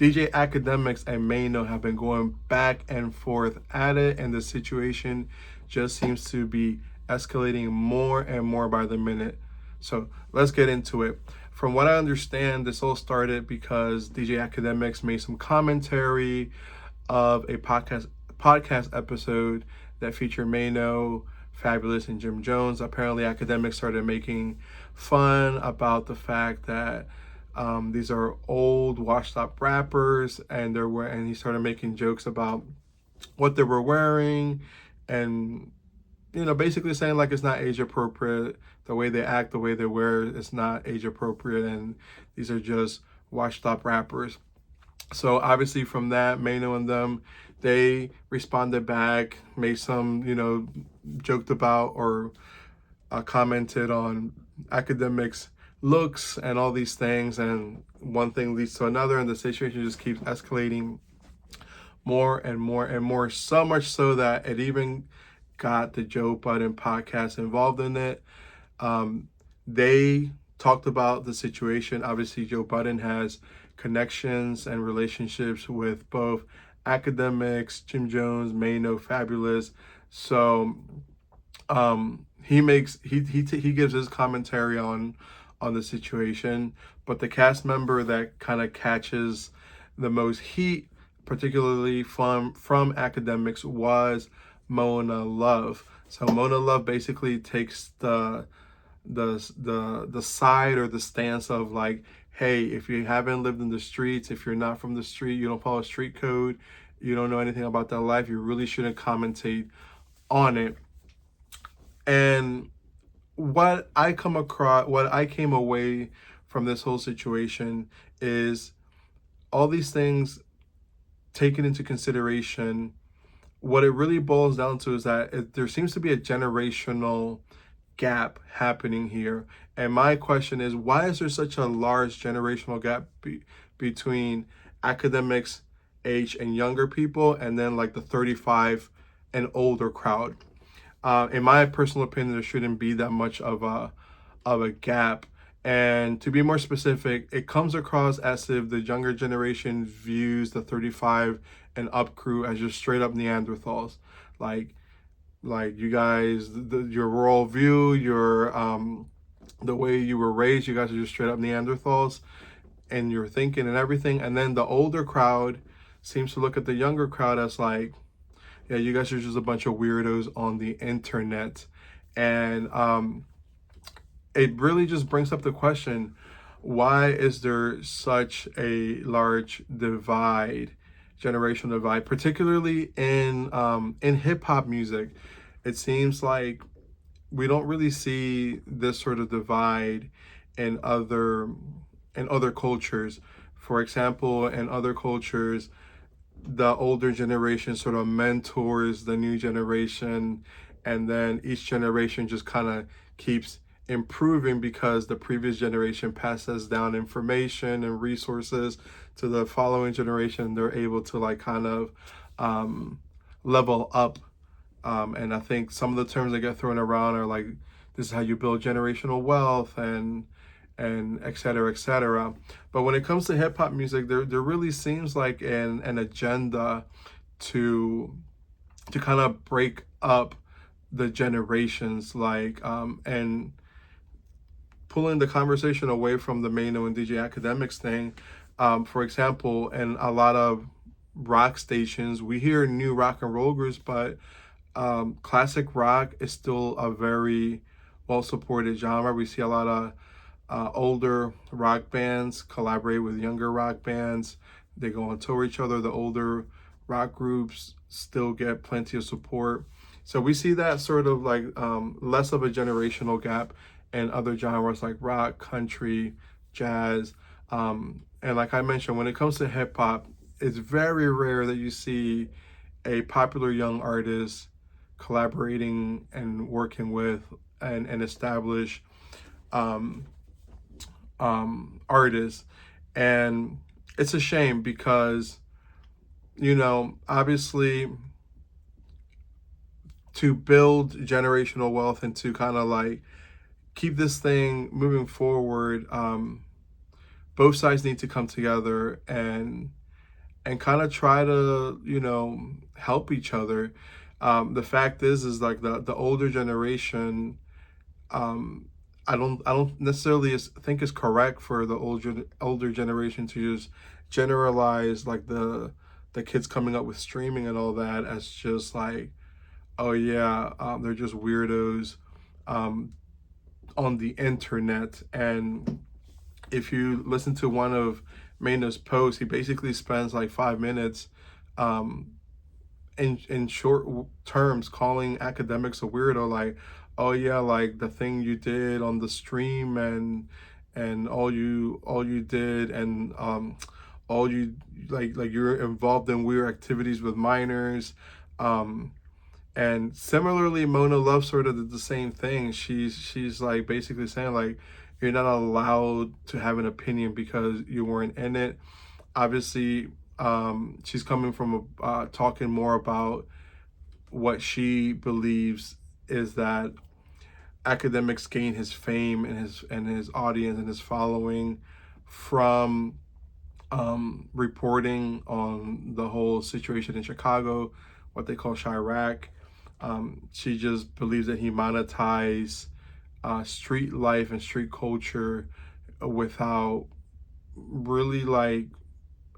DJ Academics and Maino have been going back and forth at it, and the situation just seems to be escalating more and more by the minute. So let's get into it. From what I understand, this all started because DJ Academics made some commentary of a podcast episode that featured Maino, Fabulous, and Jim Jones. Apparently, Academics started making fun about the fact that these are old, washed-up rappers, and he started making jokes about what they were wearing, and basically saying like it's not age appropriate. The way they act, the way they wear, it's not age appropriate, and these are just washed-up rappers. So obviously from that, Maino and them, they responded back, made some, joked about or commented on Academics' looks and all these things, and one thing leads to another, and the situation just keeps escalating more and more and more, so much so that it even got the Joe Budden podcast involved in it. They talked about the situation. Obviously, Joe Budden has connections and relationships with both Academics, Jim Jones, Maino, Fabulous. So he gives his commentary on the situation, but the cast member that kind of catches the most heat, particularly from Academics, was Mona Love. So Mona Love basically takes the side or the stance of like, hey, if you haven't lived in the streets, if you're not from the street, you don't follow street code, you don't know anything about that life, you really shouldn't commentate on it. And what I came away from this whole situation is all these things taken into consideration. What it really boils down to is that there seems to be a generational gap happening here. And my question is, why is there such a large generational gap between Academics age and younger people, and then like the 35 and older crowd? In my personal opinion, there shouldn't be that much of a gap. And to be more specific, it comes across as if the younger generation views the 35 and up crew as just straight up Neanderthals. Like you guys, your worldview, your the way you were raised, you guys are just straight up Neanderthals, and your thinking and everything. And then the older crowd seems to look at the younger crowd as like, yeah, you guys are just a bunch of weirdos on the internet. And it really just brings up the question, why is there such a large generational divide, particularly in hip hop music? It seems like we don't really see this sort of divide in other cultures. For example, in other cultures, the older generation sort of mentors the new generation, and then each generation just kind of keeps improving because the previous generation passes down information and resources to the following generation. They're able to like kind of level up. And I think some of the terms that get thrown around are like, this is how you build generational wealth, and et cetera, et cetera. But when it comes to hip hop music, there really seems like an agenda to kind of break up the generations, like and pulling the conversation away from the Maino and DJ Academics thing. For example, in a lot of rock stations, we hear new rock and roll groups, but classic rock is still a very well supported genre. We see a lot of older rock bands collaborate with younger rock bands. They go on tour each other. The older rock groups still get plenty of support. So we see that sort of like less of a generational gap in other genres like rock, country, jazz. And like I mentioned, when it comes to hip hop, it's very rare that you see a popular young artist collaborating and working with an established artist. And it's a shame because, obviously to build generational wealth and to kind of like keep this thing moving forward, both sides need to come together and and kind of try to, help each other. The fact is like the older generation, um, I don't necessarily think it's correct for the older generation to just generalize like the kids coming up with streaming and all that as just like, oh yeah, they're just weirdos um, on the internet. And if you listen to one of Maino's posts, he basically spends like 5 minutes um, in short terms calling academics a weirdo, like, oh yeah, like the thing you did on the stream, and all you did, and all you like you're involved in weird activities with minors. um and similarly, Mona Love sort of did the same thing. She's like basically saying like, you're not allowed to have an opinion because you weren't in it. Obviously, she's coming from talking more about what she believes is that academics gain his fame and his audience and his following from reporting on the whole situation in Chicago, what they call Chirac. She just believes that he monetized street life and street culture without really like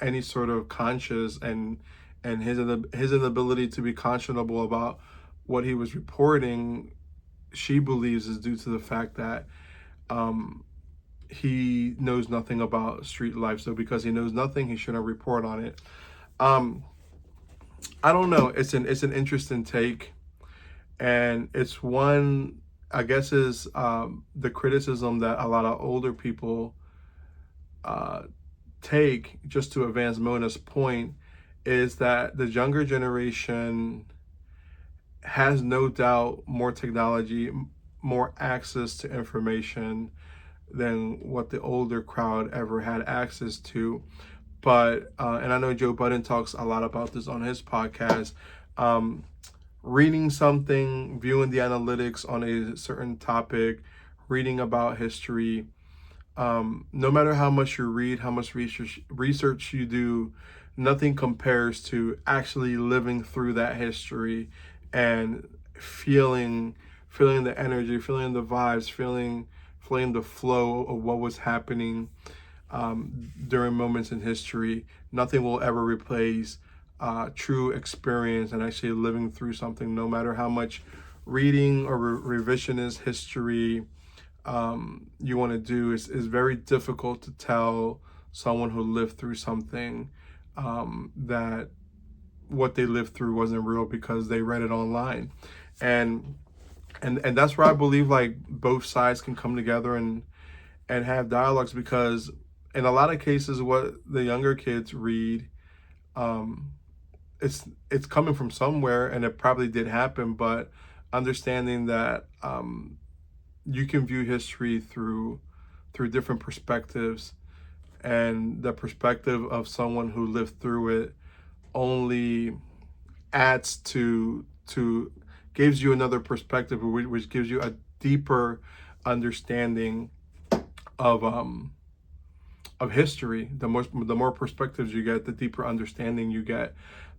any sort of conscious, and his inability to be conscionable about what he was reporting. She believes is due to the fact that um, he knows nothing about street life. So because he knows nothing, he shouldn't report on it. Um, I don't know. It's an interesting take, and it's one, I guess, is the criticism that a lot of older people uh, take just to advance Mona's point is that the younger generation has no doubt more technology, more access to information than what the older crowd ever had access to. But and I know Joe Budden talks a lot about this on his podcast. Um, Reading something, viewing the analytics on a certain topic, reading about history. No matter how much you read, how much research you do, nothing compares to actually living through that history and feeling the energy, feeling the vibes, feeling the flow of what was happening during moments in history. Nothing will ever replace true experience and actually living through something, no matter how much reading or revisionist history you want to do. Is very difficult to tell someone who lived through something that what they lived through wasn't real because they read it online. And and that's where I believe like both sides can come together and have dialogues, because in a lot of cases what the younger kids read, um it's coming from somewhere, and it probably did happen, but understanding that you can view history through different perspectives, and the perspective of someone who lived through it only adds to gives you another perspective, which gives you a deeper understanding of history. The more perspectives you get, the deeper understanding you get.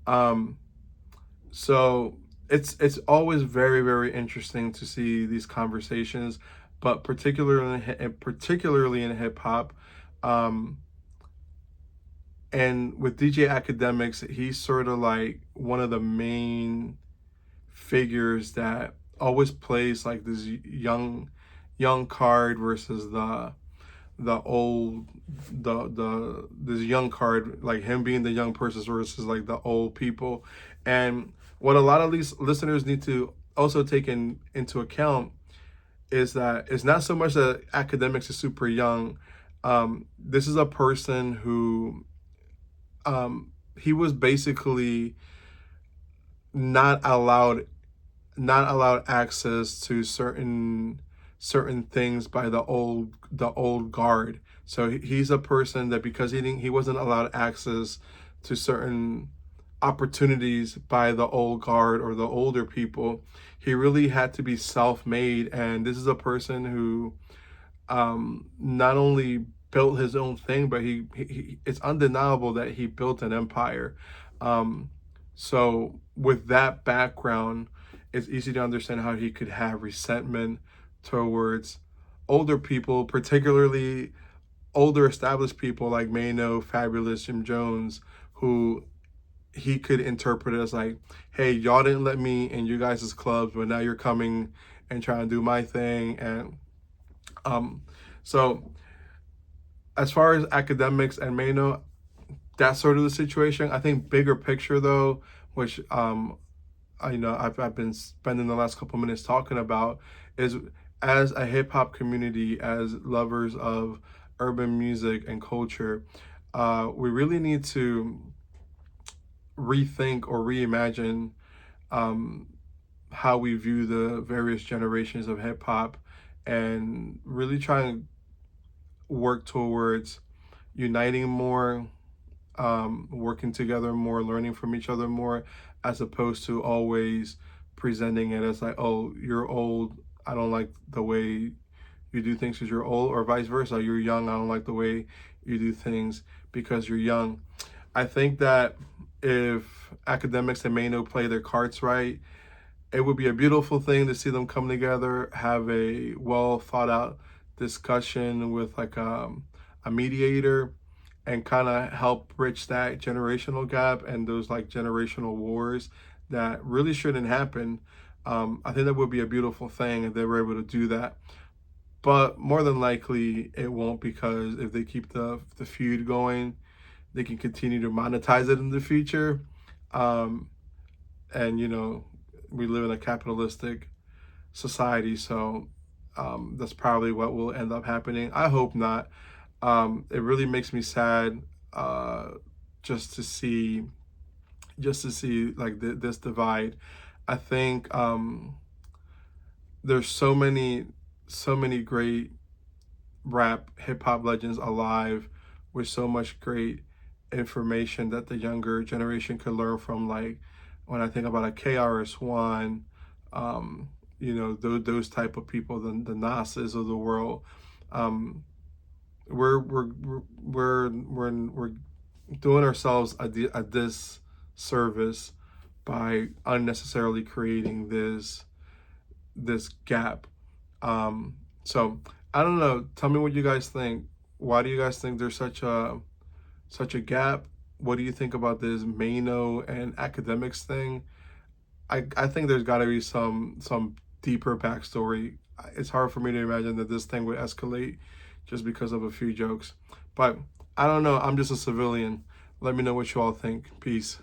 um so it's always very, very interesting to see these conversations, but particularly in hip hop. um and with DJ Academics, he's sort of like one of the main figures that always plays like this young card versus the old the this young card, like him being the young person versus like the old people. And what a lot of these listeners need to also take into account is that it's not so much that Academics is super young. This is a person who he was basically not allowed not allowed access to certain things by the old guard. So he's a person that because he wasn't allowed access to certain opportunities by the old guard or the older people, he really had to be self-made. And this is a person who not only built his own thing, but he it's undeniable that he built an empire. Um, so with that background, it's easy to understand how he could have resentment towards older people, particularly older established people like Maino, Fabulous, Jim Jones, who he could interpret it as like, hey, y'all didn't let me in you guys' clubs, but now you're coming and trying to do my thing. And um, so as far as Academics and Maino, that's sort of the situation. I think bigger picture though, which I've been spending the last couple minutes talking about, is as a hip hop community, as lovers of urban music and culture, we really need to rethink or reimagine um, how we view the various generations of hip hop, and really try and work towards uniting more, working together more, learning from each other more, as opposed to always presenting it as like, oh, you're old, I don't like the way you do things because you're old, or vice versa, you're young, I don't like the way you do things because you're young. I think that if Academics and Maino play their cards right, it would be a beautiful thing to see them come together, have a well thought out discussion with like a mediator, and kind of help bridge that generational gap and those like generational wars that really shouldn't happen. I think that would be a beautiful thing if they were able to do that. But more than likely, it won't, because if they keep the feud going, they can continue to monetize it in the future. Um, and we live in a capitalistic society, so that's probably what will end up happening. I hope not. It really makes me sad, just to see like this divide. I think there's so many great rap hip hop legends alive with so much great information that the younger generation could learn from. Like when I think about a KRS-One, those type of people, the Nas's of the world. Um, we're doing ourselves a disservice by unnecessarily creating this gap. So I don't know. Tell me what you guys think. Why do you guys think there's such a gap? What do you think about this Maino and Academics thing? I think there's got to be some deeper backstory. It's hard for me to imagine that this thing would escalate just because of a few jokes. But I don't know. I'm just a civilian. Let me know what you all think. Peace.